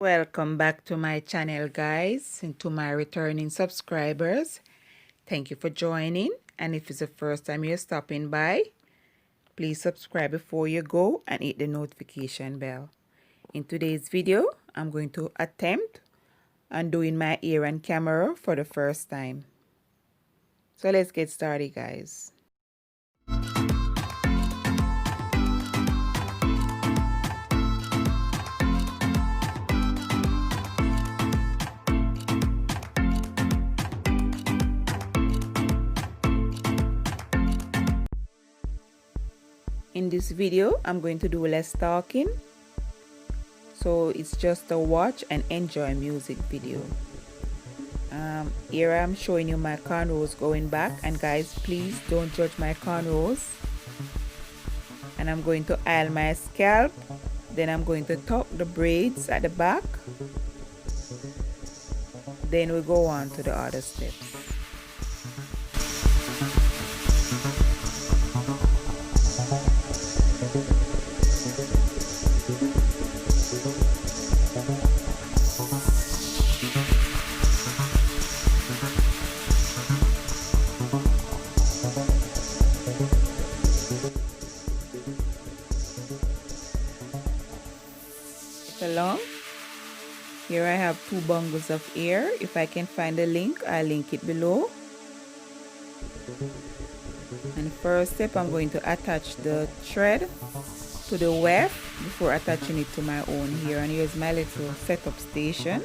Welcome back to my channel, guys, and to my returning subscribers. Thank you for joining, and if it's the first time you're stopping by, please subscribe before you go and hit the notification bell. In today's video, I'm going to attempt on doing my ear and camera for the first time. So let's get started, guys. In this video, I'm going to do less talking, so it's just a watch and enjoy music video. Here I'm showing you my cornrows going back, and guys, please don't judge my cornrows. And I'm going to oil my scalp, then I'm going to tuck the braids at the back, then we go on to the other steps. Along here I have 2 bungles of hair. If I can find the link, I'll link it below. And the first step, I'm going to attach the thread to the weft before attaching it to my own hair. And here's my little setup station.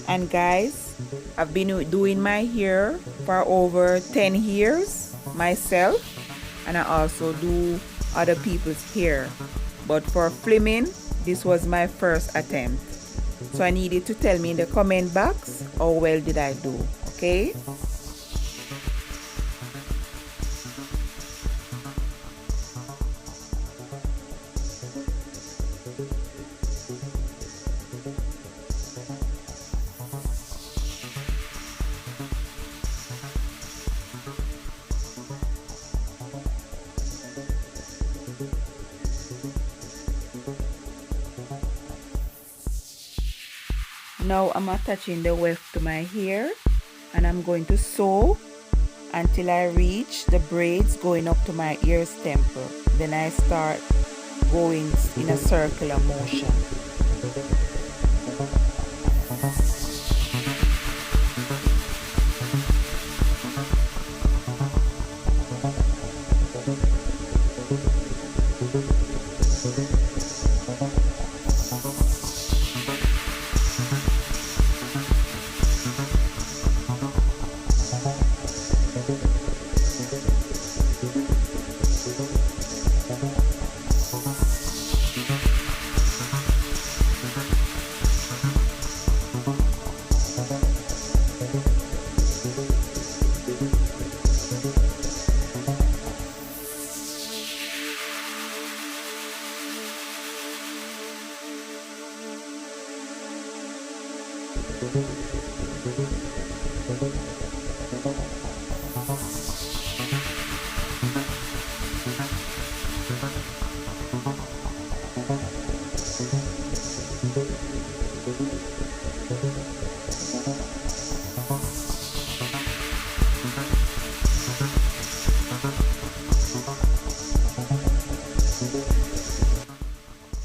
And guys, I've been doing my hair for over 10 years myself, and I also do other people's hair. But for filming, this was my first attempt. So I need you to tell me in the comment box how well did I do, okay? Now I'm attaching the weft to my hair, and I'm going to sew until I reach the braids going up to my ear's temple. Then I start going in a circular motion.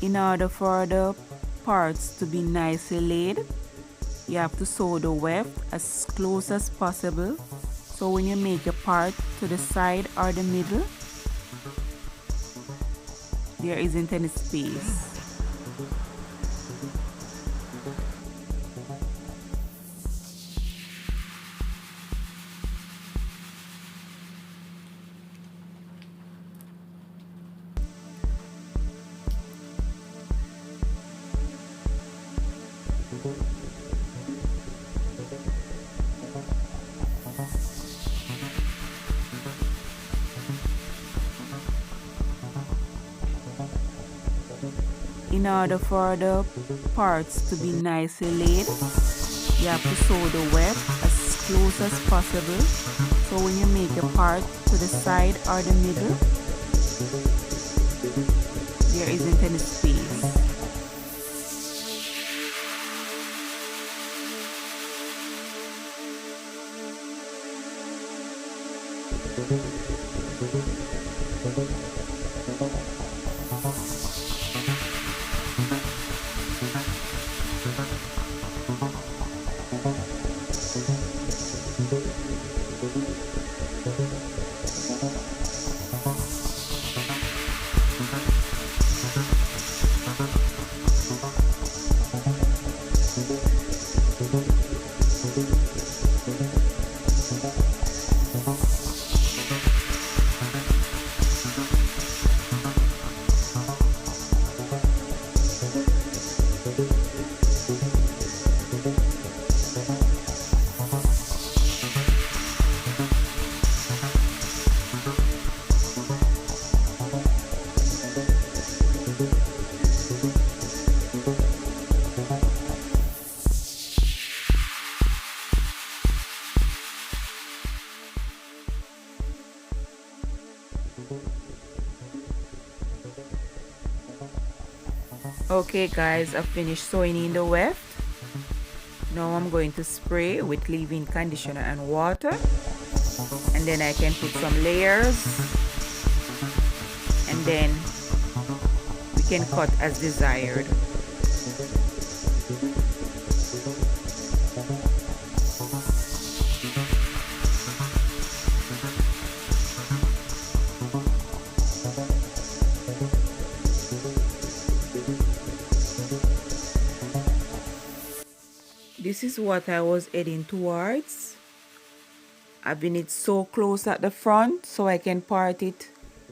In order for the parts to be nicely laid, you have to sew the weft as close as possible, so when you make a part to the side or the middle, there isn't any space. In order for the parts to be nicely laid, you have to sew the weft as close as possible, so when you make a part to the side or the middle, there isn't any space. Okay guys, I've finished sewing in the weft. Now I'm going to spray with leave-in conditioner and water, and then I can put some layers, and then we can cut as desired. This is what I was heading towards. Having it so close at the front so I can part it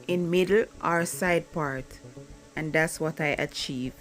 in middle or side part, and that's what I achieved.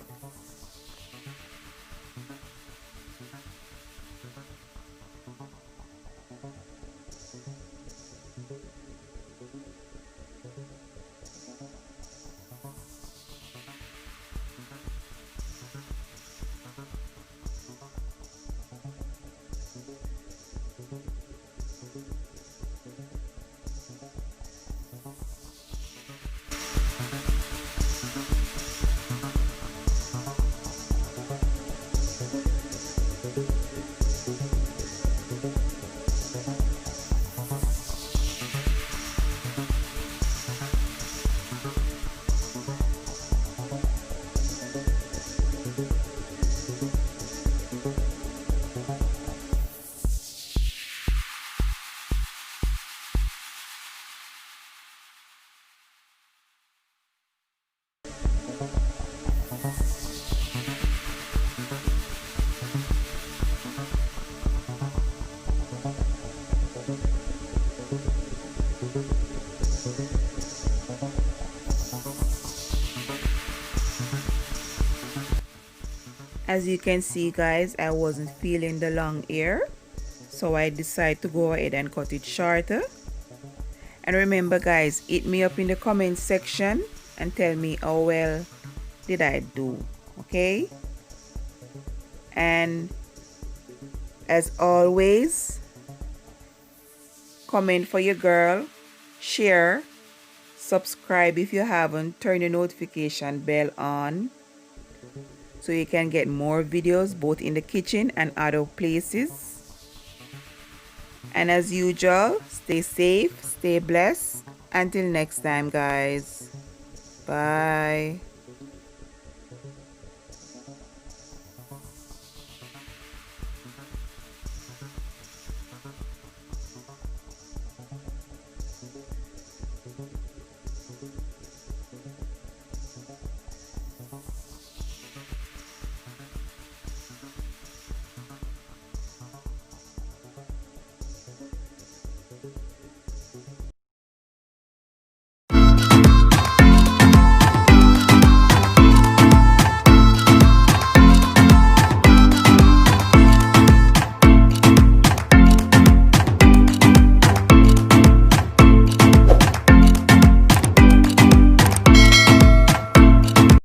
As you can see guys, I wasn't feeling the long hair, so I decided to go ahead and cut it shorter. And remember guys, hit me up in the comment section and tell me how well did I do, okay? And as always, comment for your girl, share, subscribe if you haven't, turn the notification bell on so you can get more videos both in the kitchen and other places. And as usual, stay safe, stay blessed. Until next time guys, bye.